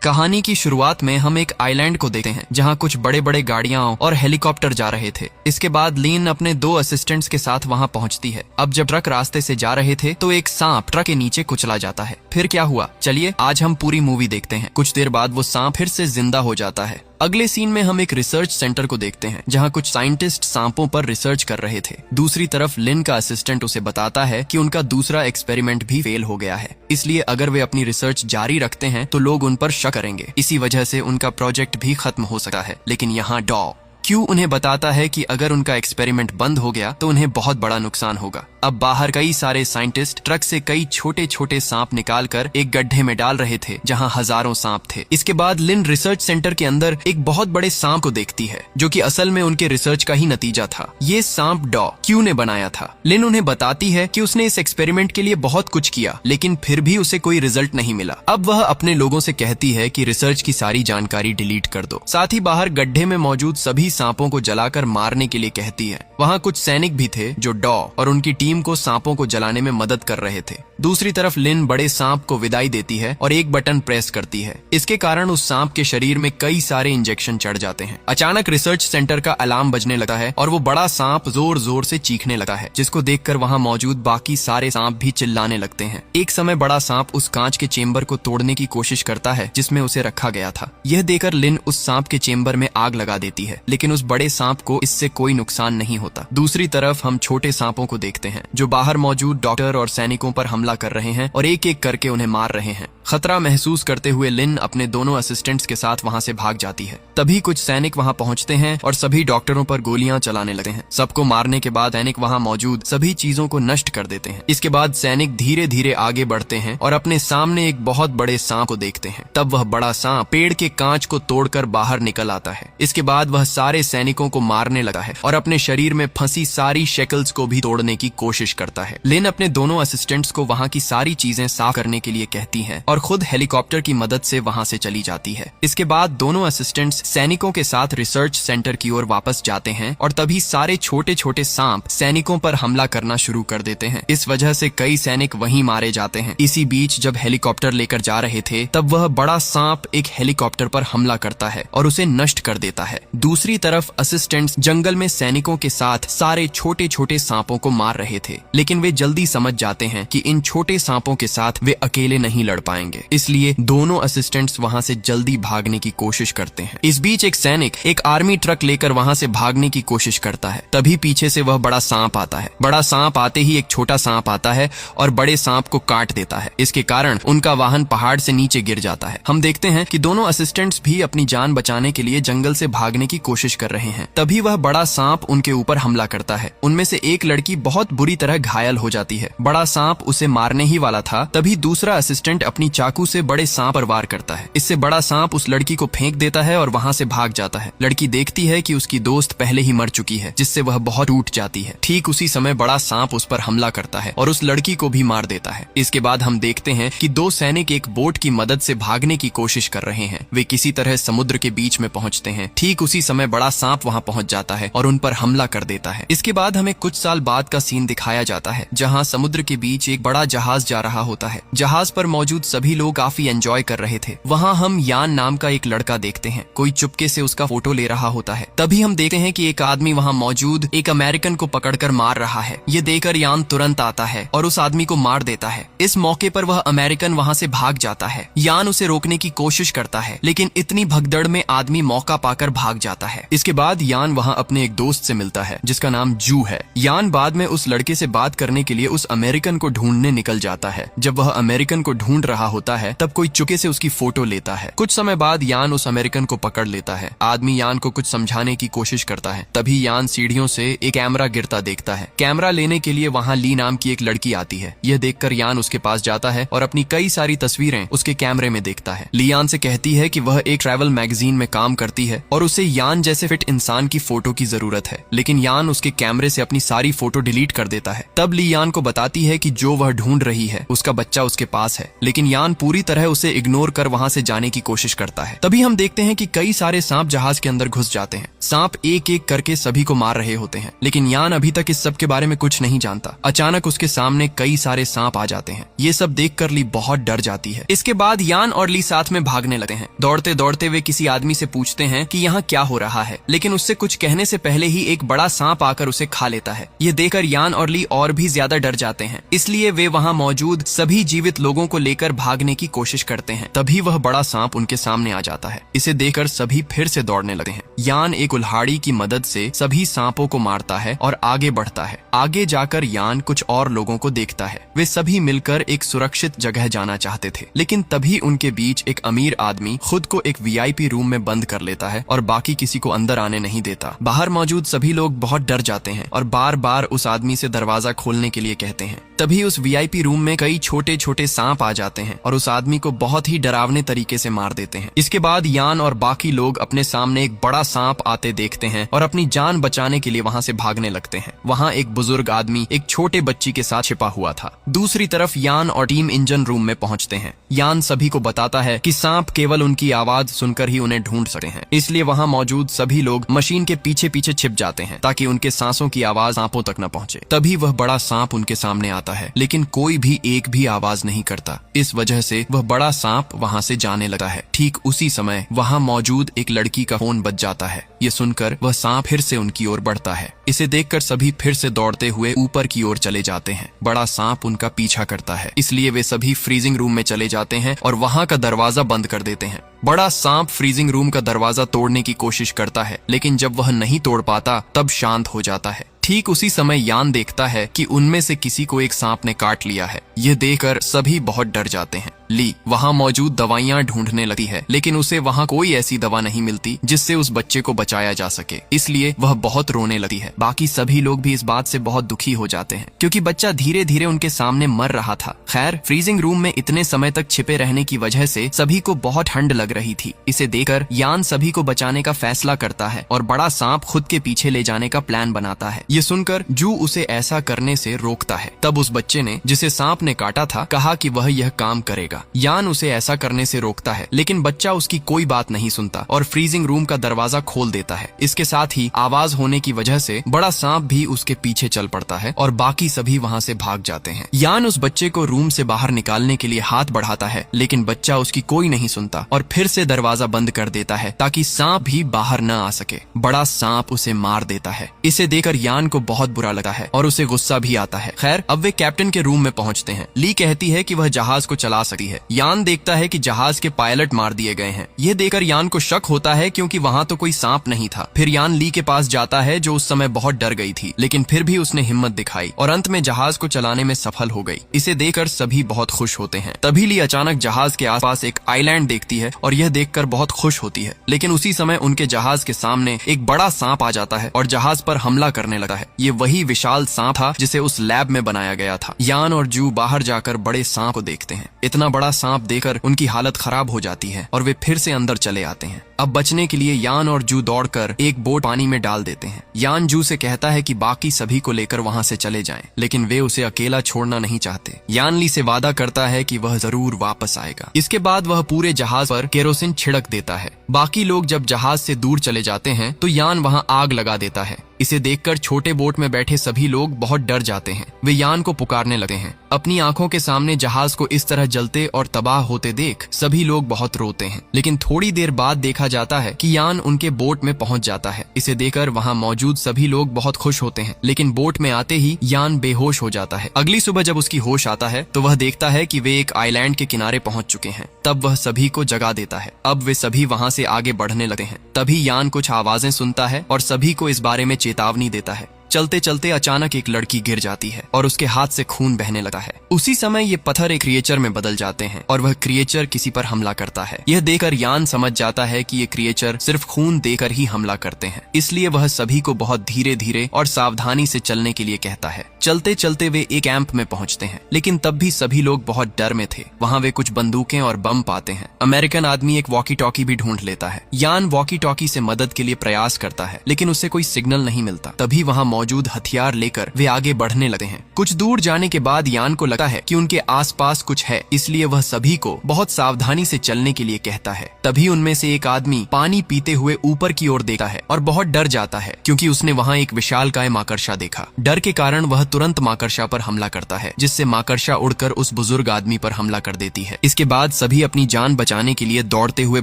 कहानी की शुरुआत में हम एक आइलैंड को देखते हैं जहां कुछ बड़े बड़े गाड़ियां और हेलीकॉप्टर जा रहे थे। इसके बाद लीन अपने 2 असिस्टेंट्स के साथ वहां पहुंचती है। अब जब ट्रक रास्ते से जा रहे थे तो एक सांप ट्रक के नीचे कुचला जाता है। फिर क्या हुआ, चलिए आज हम पूरी मूवी देखते हैं। कुछ देर बाद वो सांप फिर से जिंदा हो जाता है। अगले सीन में हम एक रिसर्च सेंटर को देखते हैं जहां कुछ साइंटिस्ट सांपों पर रिसर्च कर रहे थे। दूसरी तरफ लिन का असिस्टेंट उसे बताता है कि उनका दूसरा एक्सपेरिमेंट भी फेल हो गया है, इसलिए अगर वे अपनी रिसर्च जारी रखते हैं तो लोग उन पर शक करेंगे। इसी वजह से उनका प्रोजेक्ट भी खत्म हो सकता है। लेकिन यहाँ डॉ क्यू उन्हें बताता है कि अगर उनका एक्सपेरिमेंट बंद हो गया तो उन्हें बहुत बड़ा नुकसान होगा। अब बाहर कई सारे साइंटिस्ट ट्रक से कई छोटे छोटे सांप निकालकर एक गड्ढे में डाल रहे थे जहां हजारों सांप थे। इसके बाद लिन रिसर्च सेंटर के अंदर एक बहुत बड़े सांप को देखती है जो कि असल में उनके रिसर्च का ही नतीजा था। ये सांप डॉ क्यू ने बनाया था। लिन उन्हें बताती है कि उसने इस एक्सपेरिमेंट के लिए बहुत कुछ किया लेकिन फिर भी उसे कोई रिजल्ट नहीं मिला। अब वह अपने लोगों से कहती है कि रिसर्च की सारी जानकारी डिलीट कर दो। साथ ही बाहर गड्ढे में मौजूद सभी सांपों को जलाकर मारने के लिए कहती है। वहाँ कुछ सैनिक भी थे जो डॉ और उनकी टीम को सांपों को जलाने में मदद कर रहे थे। दूसरी तरफ लिन बड़े सांप को विदाई देती है और एक बटन प्रेस करती है। इसके कारण उस सांप के शरीर में कई सारे इंजेक्शन चढ़ जाते हैं। अचानक रिसर्च सेंटर का अलार्म बजने लगता है और वो बड़ा सांप जोर जोर से चीखने लगता है, जिसको देखकर वहाँ मौजूद बाकी सारे सांप भी चिल्लाने लगते हैं। एक समय बड़ा सांप उस कांच के चेम्बर को तोड़ने की कोशिश करता है जिसमें उसे रखा गया था। यह देखकर लिन उस सांप के चेम्बर में आग लगा देती है, लेकिन उस बड़े सांप को इससे कोई नुकसान नहीं होता। दूसरी तरफ हम छोटे सांपों को देखते हैं जो बाहर मौजूद डॉक्टर और सैनिकों पर हमला कर रहे हैं और एक एक करके उन्हें मार रहे हैं। खतरा महसूस करते हुए लिन अपने दोनों असिस्टेंट्स के साथ वहां से भाग जाती है। तभी कुछ सैनिक वहां पहुंचते हैं और सभी डॉक्टरों पर गोलियां चलाने लगते हैं। सबको मारने के बाद सैनिक वहां मौजूद सभी चीजों को नष्ट कर देते हैं। इसके बाद सैनिक धीरे धीरे आगे बढ़ते हैं और अपने सामने एक बहुत बड़े सांप को देखते हैं। तब वह बड़ा सांप पेड़ के कांच को तोड़कर बाहर निकल आता है। इसके बाद वह सारे सैनिकों को मारने लगा है और अपने शरीर में फंसी सारी शेकल्स को भी तोड़ने की कोशिश करता है। लिन अपने दोनों असिस्टेंट्स को वहां की सारी चीजें साफ करने के लिए कहती है और खुद हेलीकॉप्टर की मदद से वहां से चली जाती है। इसके बाद दोनों असिस्टेंट्स सैनिकों के साथ रिसर्च सेंटर की ओर वापस जाते हैं और तभी सारे छोटे छोटे सांप सैनिकों पर हमला करना शुरू कर देते हैं। इस वजह से कई सैनिक वहीं मारे जाते हैं। इसी बीच जब हेलीकॉप्टर लेकर जा रहे थे तब वह बड़ा सांप एक हेलीकॉप्टर पर हमला करता है और उसे नष्ट कर देता है। दूसरी तरफ असिस्टेंट्स जंगल में सैनिकों के साथ सारे छोटे छोटे सांपों को मार रहे थे, लेकिन वे जल्दी समझ जाते हैं कि इन छोटे सांपों के साथ वे अकेले नहीं लड़ पाएंगे, इसलिए दोनों असिस्टेंट्स वहां से जल्दी भागने की कोशिश करते हैं। इस बीच एक सैनिक एक आर्मी ट्रक लेकर वहां से भागने की कोशिश करता है। तभी पीछे से वह बड़ा सांप आता है। बड़ा सांप आते ही एक छोटा सांप आता है और बड़े सांप को काट देता है। इसके कारण उनका वाहन पहाड़ से नीचे गिर जाता है। हम देखते हैं कि दोनों असिस्टेंट्स भी अपनी जान बचाने के लिए जंगल से भागने की कोशिश कर रहे हैं। तभी वह बड़ा सांप उनके ऊपर हमला करता है। उनमें से एक लड़की बहुत बुरी तरह घायल हो जाती है। बड़ा सांप उसे मारने ही वाला था, तभी दूसरा असिस्टेंट अपनी चाकू से बड़े सांप पर वार करता है। इससे बड़ा सांप उस लड़की को फेंक देता है और वहां से भाग जाता है। लड़की देखती है कि उसकी दोस्त पहले ही मर चुकी है, जिससे वह बहुत टूट जाती है। ठीक उसी समय बड़ा सांप उस पर हमला करता है और उस लड़की को भी मार देता है। इसके बाद हम देखते हैं कि 2 सैनिक एक बोट की मदद से भागने की कोशिश कर रहे हैं। वे किसी तरह समुद्र के बीच में पहुंचते हैं। ठीक उसी समय बड़ा सांप वहां पहुंच जाता है और उन पर हमला कर देता है। इसके बाद हमें कुछ साल बाद का सीन दिखाया जाता है जहां समुद्र के बीच एक बड़ा जहाज जा रहा होता है। जहाज पर मौजूद सभी लोग काफी एंजॉय कर रहे थे। वहां हम यान नाम का एक लड़का देखते हैं। कोई चुपके से उसका फोटो ले रहा होता है। तभी हम देखते हैं कि एक आदमी वहां मौजूद एक अमेरिकन को पकड़कर मार रहा है। ये देखकर यान तुरंत आता है और उस आदमी को मार देता है। इस मौके पर वह अमेरिकन वहां से भाग जाता है। यान उसे रोकने की कोशिश करता है, लेकिन इतनी भगदड़ में आदमी मौका पाकर भाग जाता है। इसके बाद यान वहां अपने एक दोस्त से मिलता है जिसका नाम जू है। यान बाद में उस लड़के से बात करने के लिए उस अमेरिकन को ढूंढने निकल जाता है। जब वह अमेरिकन को ढूंढ रहा होता है तब कोई चुपके से उसकी फोटो लेता है। कुछ समय बाद यान उस अमेरिकन को पकड़ लेता है। आदमी यान को कुछ समझाने की कोशिश करता है। तभी यान सीढ़ियों से एक कैमरा गिरता देखता है। कैमरा लेने के लिए वहां ली नाम की एक लड़की आती है। यह देखकर यान उसके पास जाता है और अपनी कई सारी तस्वीरें उसके कैमरे में देखता है। ली यान से कहती है कि वह एक ट्रैवल मैगजीन में काम करती है और उसे यान जैसे फिट इंसान की फोटो की जरूरत है, लेकिन लेकिन यान उसके कैमरे से अपनी सारी फोटो डिलीट कर देता है। तब ली यान को बताती है कि जो वह ढूंढ रही है उसका बच्चा उसके पास है, लेकिन यान पूरी तरह उसे इग्नोर कर वहां से जाने की कोशिश करता है। तभी हम देखते हैं कि कई सारे सांप जहाज के अंदर घुस जाते हैं। सांप एक एक करके सभी को मार रहे होते हैं, लेकिन यान अभी तक इस सब के बारे में कुछ नहीं जानता। अचानक उसके सामने कई सारे सांप आ जाते हैं। ये सब देखकर ली बहुत डर जाती है। इसके बाद यान और ली साथ में भागने लगते हैं। दौड़ते दौड़ते वे किसी आदमी से पूछते हैं कि यहाँ क्या हो रहा है, लेकिन उससे कुछ कहने से पहले ही एक बड़ा सांप आकर उसे खा लेता है। ये देखकर यान और ली और भी ज्यादा डर जाते हैं, इसलिए वे वहाँ मौजूद सभी जीवित लोगों को लेकर भागने की कोशिश करते हैं। तभी वह बड़ा सांप उनके सामने आ जाता है। इसे देखकर सभी फिर से दौड़ने लगते हैं। यान एक कुल्हाड़ी की मदद से सभी सांपों को मारता है और आगे बढ़ता है। आगे जाकर यान कुछ और लोगों को देखता है। वे सभी मिलकर एक सुरक्षित जगह जाना चाहते थे, लेकिन तभी उनके बीच एक अमीर आदमी खुद को एक वीआईपी रूम में बंद कर लेता है और बाकी किसी को अंदर आने नहीं देता। बाहर मौजूद सभी लोग बहुत डर जाते हैं और बार बार उस आदमी से दरवाजा खोलने के लिए कहते हैं। तभी उस वीआईपी रूम में कई छोटे छोटे सांप आ जाते हैं और उस आदमी को बहुत ही डरावने तरीके से मार देते हैं। इसके बाद यान और बाकी लोग अपने सामने एक बड़ा सांप आते देखते हैं और अपनी जान बचाने के लिए वहां से भागने लगते हैं। वहां एक बुजुर्ग आदमी एक छोटे बच्ची के साथ छिपा हुआ था। दूसरी तरफ यान और टीम इंजन रूम में पहुंचते हैं। यान सभी को बताता है कि सांप केवल उनकी आवाज सुनकर ही उन्हें ढूंढ सकते हैं, इसलिए वहां मौजूद सभी लोग मशीन के पीछे पीछे छिप जाते हैं ताकि उनके सांसों की आवाज सांपों तक न पहुंचे। तभी वह बड़ा सांप उनके सामने आता है, लेकिन कोई भी एक भी आवाज नहीं करता। इस वजह से वह बड़ा सांप वहां से जाने लगा है। ठीक उसी समय वहां मौजूद एक लड़की का फोन बज जाता है। ये सुनकर वह सांप फिर से उनकी ओर बढ़ता है। इसे देखकर सभी फिर से दौड़ते हुए ऊपर की ओर चले जाते हैं। बड़ा सांप उनका पीछा करता है, इसलिए वे सभी फ्रीजिंग रूम में चले जाते हैं और वहां का दरवाजा बंद कर देते हैं। बड़ा सांप फ्रीजिंग रूम का दरवाजा तोड़ने की कोशिश करता है, लेकिन जब वह नहीं तोड़ पाता तब शांत हो जाता है। ठीक उसी समय यान देखता है कि उनमें से किसी को एक सांप ने काट लिया है। यह देखकर सभी बहुत डर जाते हैं। ली वहां मौजूद दवाइयां ढूंढने लगती है, लेकिन उसे वहां कोई ऐसी दवा नहीं मिलती जिससे उस बच्चे को बचाया जा सके, इसलिए वह बहुत रोने लगती है। बाकी सभी लोग भी इस बात से बहुत दुखी हो जाते हैं, क्योंकि बच्चा धीरे धीरे उनके सामने मर रहा था। खैर, फ्रीजिंग रूम में इतने समय तक छिपे रहने की वजह से सभी को बहुत ठंड लग रही थी। इसे देखकर यान सभी को बचाने का फैसला करता है और बड़ा सांप खुद के पीछे ले जाने का प्लान बनाता है। ये सुनकर जू उसे ऐसा करने से रोकता है। तब उस बच्चे ने, जिसे सांप ने काटा था, कहा कि वह यह काम करेगा। यान उसे ऐसा करने से रोकता है, लेकिन बच्चा उसकी कोई बात नहीं सुनता और फ्रीजिंग रूम का दरवाजा खोल देता है। इसके साथ ही आवाज होने की वजह से बड़ा सांप भी उसके पीछे चल पड़ता है और बाकी सभी वहां से भाग जाते हैं। यान उस बच्चे को रूम से बाहर निकालने के लिए हाथ बढ़ाता है, लेकिन बच्चा उसकी कोई नहीं सुनता और फिर से दरवाजा बंद कर देता है ताकि सांप भी बाहर न आ सके। बड़ा सांप उसे मार देता है। इसे देखकर यान को बहुत बुरा लगा है और उसे गुस्सा भी आता है। खैर, अब वे कैप्टन के रूम में पहुंचते हैं। ली कहती है कि वह जहाज को चला सकती है। यान देखता है कि जहाज के पायलट मार दिए गए हैं। यह देखकर यान को शक होता है, क्योंकि वहां तो कोई सांप नहीं था। फिर यान ली के पास जाता है, जो उस समय बहुत डर गई थी, लेकिन फिर भी उसने हिम्मत दिखाई और अंत में जहाज को चलाने में सफल हो गई। इसे देखकर सभी बहुत खुश होते हैं। तभी ली अचानक जहाज के आसपास एक आइलैंड देखती है और यह देखकर बहुत खुश होती है, लेकिन उसी समय उनके जहाज के सामने एक बड़ा सांप आ जाता है और जहाज पर हमला करने लगा है। ये वही विशाल सांप था जिसे उस लैब में बनाया गया था। यान और जू बाहर जाकर बड़े सांप को देखते हैं। इतना बड़ा सांप देखकर उनकी हालत खराब हो जाती है और वे फिर से अंदर चले आते हैं। अब बचने के लिए यान और जू दौड़कर एक बोट पानी में डाल देते हैं। यान जू से कहता है कि बाकी सभी को लेकर वहां से चले जाएं, लेकिन वे उसे अकेला छोड़ना नहीं चाहते। यान ली से वादा करता है कि वह जरूर वापस आएगा। इसके बाद वह पूरे जहाज पर केरोसिन छिड़क देता है। बाकी लोग जब जहाज से दूर चले जाते हैं तो यान वहां आग लगा देता है। इसे देखकर छोटे बोट में बैठे सभी लोग बहुत डर जाते हैं। वे यान को पुकारने लगते हैं। अपनी आंखों के सामने जहाज को इस तरह जलते और तबाह होते देख सभी लोग बहुत रोते हैं, लेकिन थोड़ी देर बाद देखा जाता है कि यान उनके बोट में पहुंच जाता है। इसे देखकर वहां मौजूद सभी लोग बहुत खुश होते हैं, लेकिन बोट में आते ही यान बेहोश हो जाता है। अगली सुबह जब उसकी होश आता है तो वह देखता है कि वे एक आइलैंड के किनारे पहुंच चुके हैं। तब वह सभी को जगा देता है। अब वे सभी वहां से आगे बढ़ने लगते हैं। तभी यान कुछ आवाजें सुनता है और सभी को इस बारे में चेतावनी देता है। चलते चलते अचानक एक लड़की गिर जाती है और उसके हाथ से खून बहने लगा है। उसी समय ये पत्थर एक क्रिएचर में बदल जाते हैं और वह क्रिएचर किसी पर हमला करता है। यह देखकर यान समझ जाता है कि ये क्रिएचर सिर्फ खून देकर ही हमला करते हैं, इसलिए वह सभी को बहुत धीरे धीरे और सावधानी से चलने के लिए कहता है। चलते चलते वे एक कैंप में पहुंचते हैं, लेकिन तब भी सभी लोग बहुत डर में थे। वहां वे कुछ बंदूकें और बम पाते हैं। अमेरिकन आदमी एक वॉकी टॉकी भी ढूंढ लेता है। यान वॉकी टॉकी से मदद के लिए प्रयास करता है, लेकिन उससे कोई सिग्नल नहीं मिलता। तभी वहां मौजूद हथियार लेकर वे आगे बढ़ने लगते हैं। कुछ दूर जाने के बाद यान को लगता है कि उनके आसपास कुछ है, इसलिए वह सभी को बहुत सावधानी से चलने के लिए कहता है। तभी उनमें से एक आदमी पानी पीते हुए ऊपर की ओर देखता है और बहुत डर जाता है, क्योंकि उसने वहां एक विशालकाय माकड़सा देखा। डर के कारण वह तुरंत माकड़सा पर हमला करता है, जिससे माकड़सा उड़कर उस बुजुर्ग आदमी पर हमला कर देती है। इसके बाद सभी अपनी जान बचाने के लिए दौड़ते हुए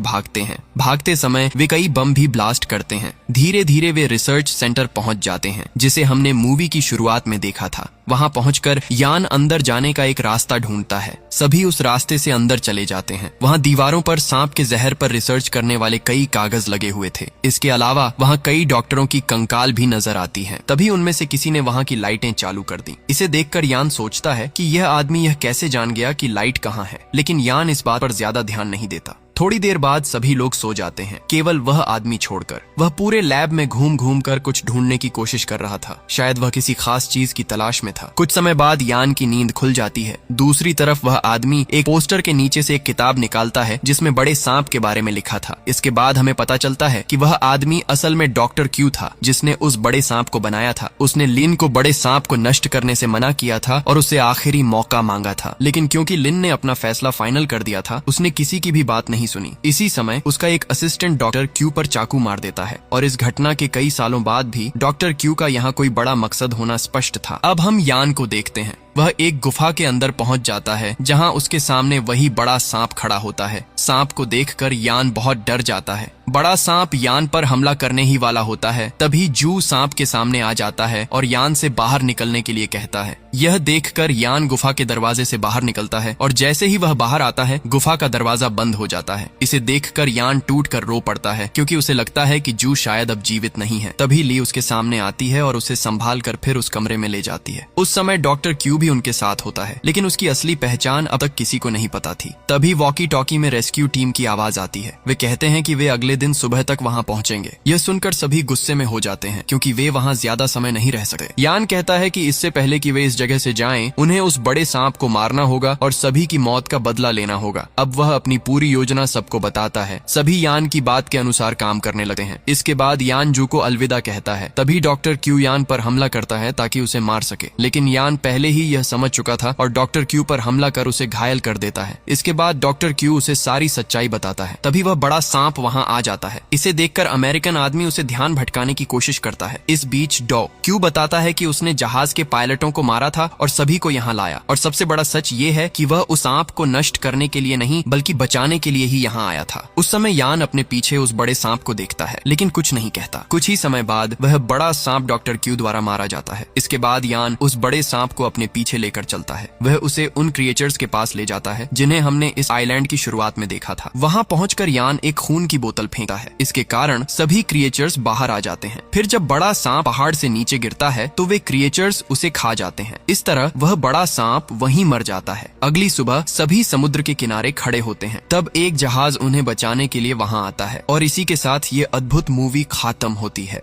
भागते हैं। भागते समय वे कई बम भी ब्लास्ट करते हैं। धीरे धीरे वे रिसर्च सेंटर पहुंच जाते हैं, जिसे हमने मूवी की शुरुआत में देखा था। वहां पहुंचकर यान अंदर जाने का एक रास्ता ढूंढता है। सभी उस रास्ते से अंदर चले जाते हैं। वहां दीवारों पर सांप के जहर पर रिसर्च करने वाले कई कागज लगे हुए थे। इसके अलावा वहां कई डॉक्टरों की कंकाल भी नजर आती हैं। तभी उनमें से किसी ने वहां की लाइटें चालू कर दी। इसे देखकर यान सोचता है कि यह आदमी यह कैसे जान गया कि लाइट कहाँ है, लेकिन यान इस बात पर ज्यादा ध्यान नहीं देता। थोड़ी देर बाद सभी लोग सो जाते हैं, केवल वह आदमी छोड़कर। वह पूरे लैब में घूम घूम कर कुछ ढूंढने की कोशिश कर रहा था। शायद वह किसी खास चीज की तलाश में था। कुछ समय बाद यान की नींद खुल जाती है। दूसरी तरफ वह आदमी एक पोस्टर के नीचे से एक किताब निकालता है, जिसमें बड़े सांप के बारे में लिखा था। इसके बाद हमें पता चलता है कि वह आदमी असल में डॉक्टर क्यू था, जिसने उस बड़े सांप को बनाया था। उसने लिन को बड़े सांप को नष्ट करने से मना किया था और उससे आखिरी मौका मांगा था, लेकिन क्योंकि लिन ने अपना फैसला फाइनल कर दिया था, उसने किसी की भी बात नहीं सुनी। इसी समय उसका एक असिस्टेंट डॉक्टर क्यू पर चाकू मार देता है और इस घटना के कई सालों बाद भी डॉक्टर क्यू का यहाँ कोई बड़ा मकसद होना स्पष्ट था। अब हम यान को देखते हैं। वह एक गुफा के अंदर पहुंच जाता है, जहां उसके सामने वही बड़ा सांप खड़ा होता है। सांप को देखकर यान बहुत डर जाता है। बड़ा सांप यान पर हमला करने ही वाला होता है। तभी जू सांप के सामने आ जाता है और यान से बाहर निकलने के लिए कहता है। यह देखकर यान गुफा के दरवाजे से बाहर निकलता है और जैसे ही वह बाहर आता है, गुफा का दरवाजा बंद हो जाता है। इसे देखकर यान टूट कर रो पड़ता है, क्योंकि उसे लगता है कि जू शायद अब जीवित नहीं है। तभी ली उसके सामने आती है और उसे संभाल कर फिर उस कमरे में ले जाती है। उस समय डॉक्टर क्यू भी उनके साथ होता है, लेकिन उसकी असली पहचान अब तक किसी को नहीं पता थी। तभी वॉकी टॉकी में रेस्क्यू टीम की आवाज आती है। वे कहते हैं कि वे अगले दिन सुबह तक वहां पहुंचेंगे। यह सुनकर सभी गुस्से में हो जाते हैं, क्योंकि वे वहां ज्यादा समय नहीं रह सकते। यान कहता है कि इससे पहले कि वे इस जगह से जाएं, उन्हें उस बड़े सांप को मारना होगा और सभी की मौत का बदला लेना होगा। अब वह अपनी पूरी योजना सबको बताता है। सभी यान की बात के अनुसार काम करने लगते हैं। इसके बाद यान जू को अलविदा कहता है। तभी डॉक्टर क्यू यान पर हमला करता है ताकि उसे मार सके, लेकिन यान पहले ही यह समझ चुका था और डॉक्टर क्यू पर हमला कर उसे घायल कर देता है। इसके बाद डॉक्टर क्यू उसे सारी सच्चाई बताता है। तभी वह बड़ा सांप वहां आ जाता है। इसे देखकर अमेरिकन आदमी उसे ध्यान भटकाने की कोशिश करता है। इस बीच क्यू बताता है कि उसने जहाज के पायलटों को मारा था और सभी को यहाँ लाया, और सबसे बड़ा सच ये है कि वह उस सांप को नष्ट करने के लिए नहीं बल्कि बचाने के लिए ही यहाँ आया था। उस समय यान अपने पीछे उस बड़े सांप को देखता है, लेकिन कुछ नहीं कहता। कुछ ही समय बाद वह बड़ा सांप डॉक्टर क्यू द्वारा मारा जाता है। इसके बाद यान उस बड़े सांप को अपने पीछे लेकर चलता है। वह उसे उन क्रिएचर्स के पास ले जाता है जिन्हें हमने इस आइलैंड की शुरुआत में देखा था। वहां पहुंचकर यान एक खून की बोतल फेंकता है। इसके कारण सभी क्रिएचर्स बाहर आ जाते हैं। फिर जब बड़ा सांप पहाड़ से नीचे गिरता है तो वे क्रिएचर्स उसे खा जाते हैं। इस तरह वह बड़ा सांप वहीं मर जाता है। अगली सुबह सभी समुद्र के किनारे खड़े होते हैं। तब एक जहाज उन्हें बचाने के लिए वहां आता है और इसी के साथ ये अद्भुत मूवी खत्म होती है।